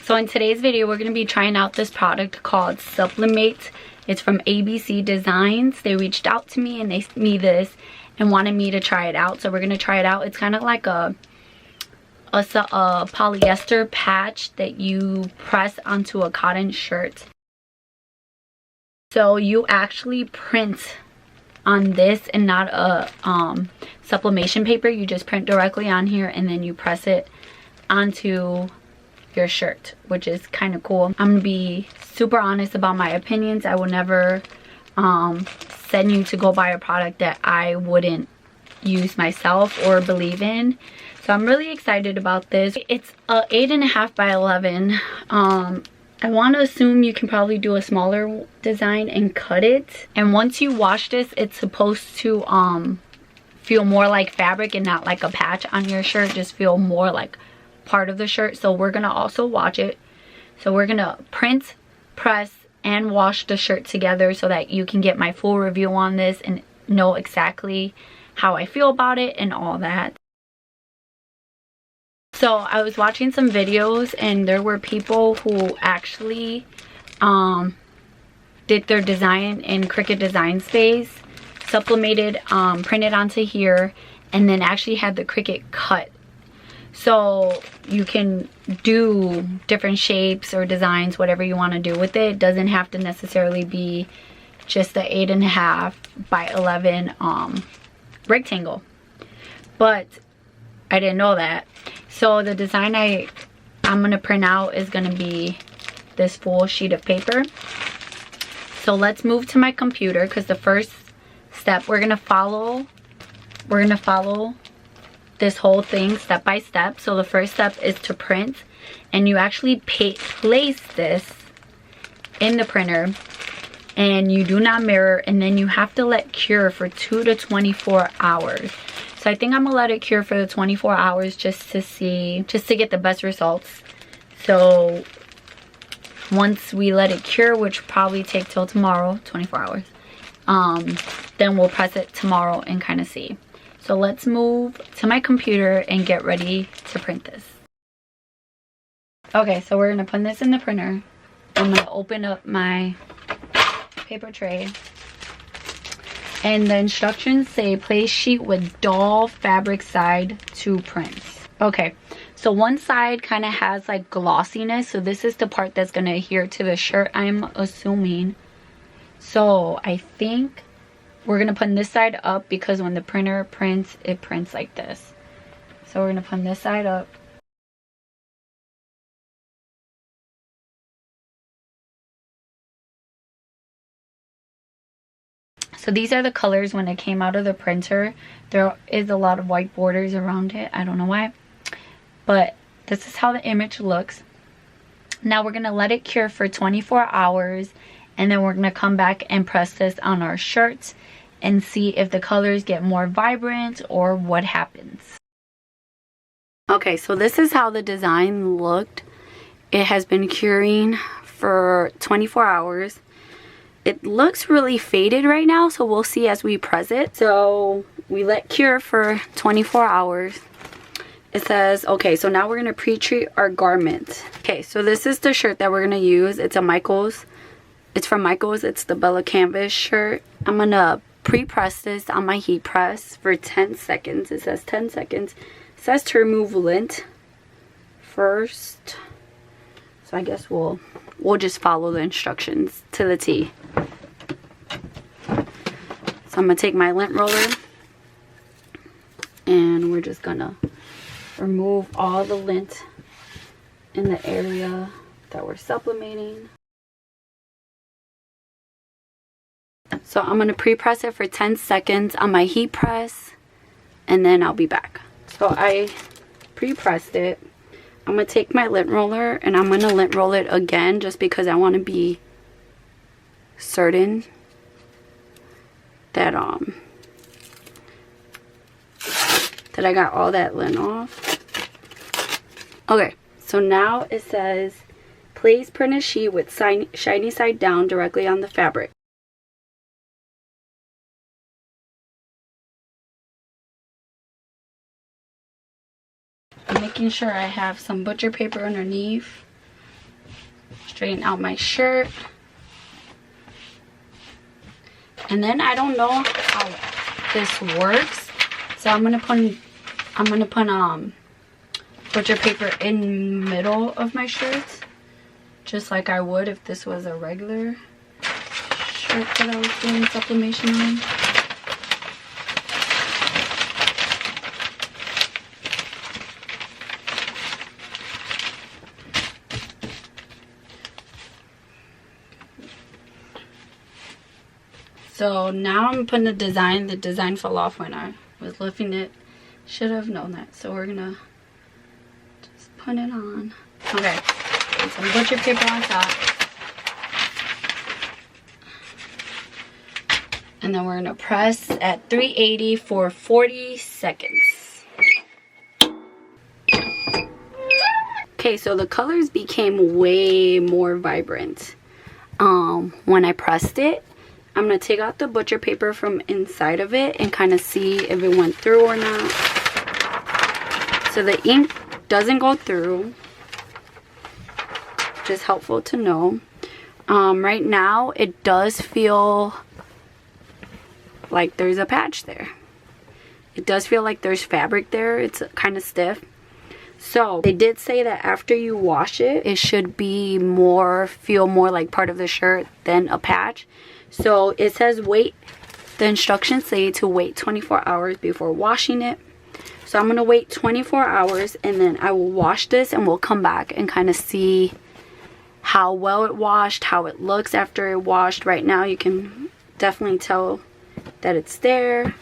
So in today's video, we're going to be trying out this product called Subli-mate. It's from ABC Designs. They reached out to me and they sent me this and wanted me to try it out. So we're going to try it out. It's kind of like a polyester patch that you press onto a cotton shirt. So you actually print on this and not a sublimation paper. You just print directly on here and then you press it onto your shirt, which is kind of cool. I'm gonna be super honest about my opinions. I will never send you to go buy a product that I wouldn't use myself or believe in. So I'm really excited about this. It's a 8.5 by 11. I want to assume you can probably do a smaller design and cut it. And once you wash this, it's supposed to feel more like fabric and not like a patch on your shirt. Just feel more like part of the shirt. So we're gonna also wash it. So we're gonna print, press, and wash the shirt together so that you can get my full review on this and know exactly how I feel about it and all that. So I was watching some videos and there were people who actually did their design in Cricut Design Space, sublimated, printed onto here, and then actually had the Cricut cut. So you can do different shapes or designs, whatever you want to do with it. It doesn't have to necessarily be just the 8.5 by 11 rectangle. But I didn't know that. So the design I'm going to print out is going to be this full sheet of paper. So let's move to my computer because the first step we're going to follow this whole thing step by step. So the first step is to print, and you actually place this in the printer and you do not mirror, and then you have to let cure for 2 to 24 hours. So I think I'm gonna let it cure for the 24 hours just to get the best results. So once we let it cure, which will probably take till tomorrow, 24 hours, then we'll press it tomorrow and kind of see. So let's move to my computer and get ready to print this. Okay, so we're gonna put this in the printer. I'm gonna open up my paper tray. And the instructions say place sheet with dull fabric side to print. Okay, so one side kind of has like glossiness. So this is the part that's gonna adhere to the shirt, I'm assuming. So I think we're gonna put this side up because when the printer prints, it prints like this. So we're gonna put this side up. So these are the colors when it came out of the printer. There is a lot of white borders around it. I don't know why. But this is how the image looks. Now we're gonna let it cure for 24 hours. And then we're gonna come back and press this on our shirts and see if the colors get more vibrant or what happens. Okay, so this is how the design looked. It has been curing for 24 hours. It looks really faded right now, so we'll see as we press it. So we let cure for 24 hours. It says, okay, so now we're gonna pre-treat our garment. Okay, so this is the shirt that we're gonna use. It's a Michaels. It's from Michaels. It's the Bella Canvas shirt. I'm gonna pre-press this on my heat press for 10 seconds. It says 10 seconds. It says to remove lint first. So I guess we'll just follow the instructions to the T. So I'm gonna take my lint roller and we're just gonna remove all the lint in the area that we're sublimating. So I'm going to pre-press it for 10 seconds on my heat press and then I'll be back. So I pre-pressed it. I'm going to take my lint roller and I'm going to lint roll it again just because I want to be certain that that I got all that lint off. Okay, so now it says place printed sheet with shiny side down directly on the fabric. I'm making sure I have some butcher paper underneath straighten out my shirt. And then I don't know how this works, so I'm gonna put butcher paper in the middle of my shirts, just like I would if this was a regular shirt that I was doing sublimation on. So now I'm putting the design fell off when I was lifting it. Should have known that. So we're gonna just put it on. Okay, put some butcher paper on top. And then we're gonna press at 380 for 40 seconds. Okay, so the colors became way more vibrant when I pressed it. I'm going to take out the butcher paper from inside of it and kind of see if it went through or not. So the ink doesn't go through, which is helpful to know. Right now, it does feel like there's a patch there. It does feel like there's fabric there. It's kind of stiff. So they did say that after you wash it, it should be feel more like part of the shirt than a patch. So it says wait, the instructions say to wait 24 hours before washing it. So I'm going to wait 24 hours and then I will wash this and we'll come back and kind of see how well it washed, how it looks after it washed. Right now you can definitely tell that it's there.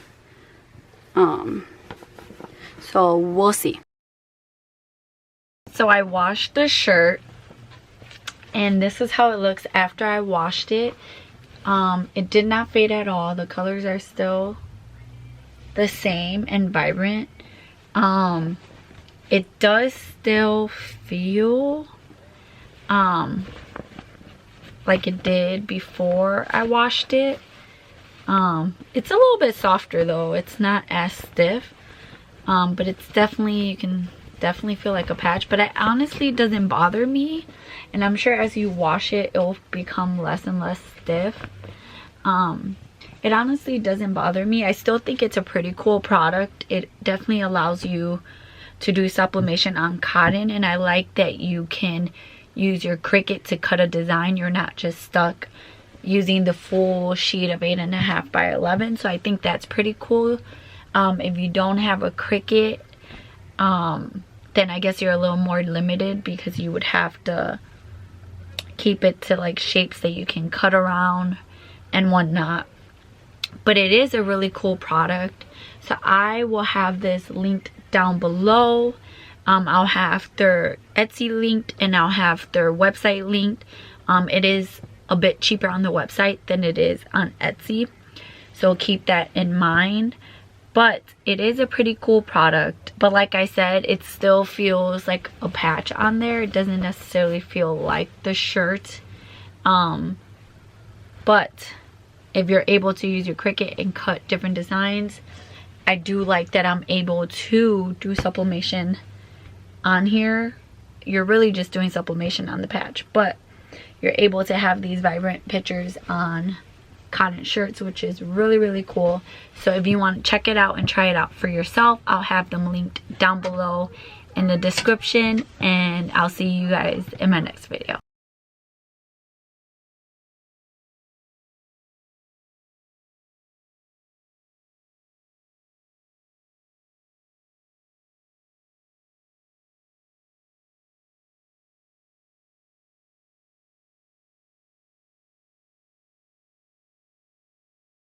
So we'll see. So I washed the shirt and this is how it looks after I washed it. It did not fade at all. The colors are still the same and vibrant. It does still feel like it did before I washed it. It's a little bit softer though. It's not as stiff, but it's definitely, you can definitely feel like a patch, but it honestly doesn't bother me, and I'm sure as you wash it it'll become less and less stiff. It honestly doesn't bother me. I still think it's a pretty cool product. It definitely allows you to do sublimation on cotton, and I like that you can use your Cricut to cut a design. You're not just stuck using the full sheet of 8.5 by 11, so I think that's pretty cool. If you don't have a Cricut, then I guess you're a little more limited because you would have to keep it to like shapes that you can cut around and whatnot. But it is a really cool product. So I will have this linked down below. I'll have their Etsy linked and I'll have their website linked. It is a bit cheaper on the website than it is on Etsy, so keep that in mind. But it is a pretty cool product. But like I said, it still feels like a patch on there. It doesn't necessarily feel like the shirt. But if you're able to use your Cricut and cut different designs, I do like that I'm able to do sublimation on here. You're really just doing sublimation on the patch, but you're able to have these vibrant pictures on cotton shirts, which is really, really cool. So if you want to check it out and try it out for yourself, I'll have them linked down below in the description, and I'll see you guys in my next video.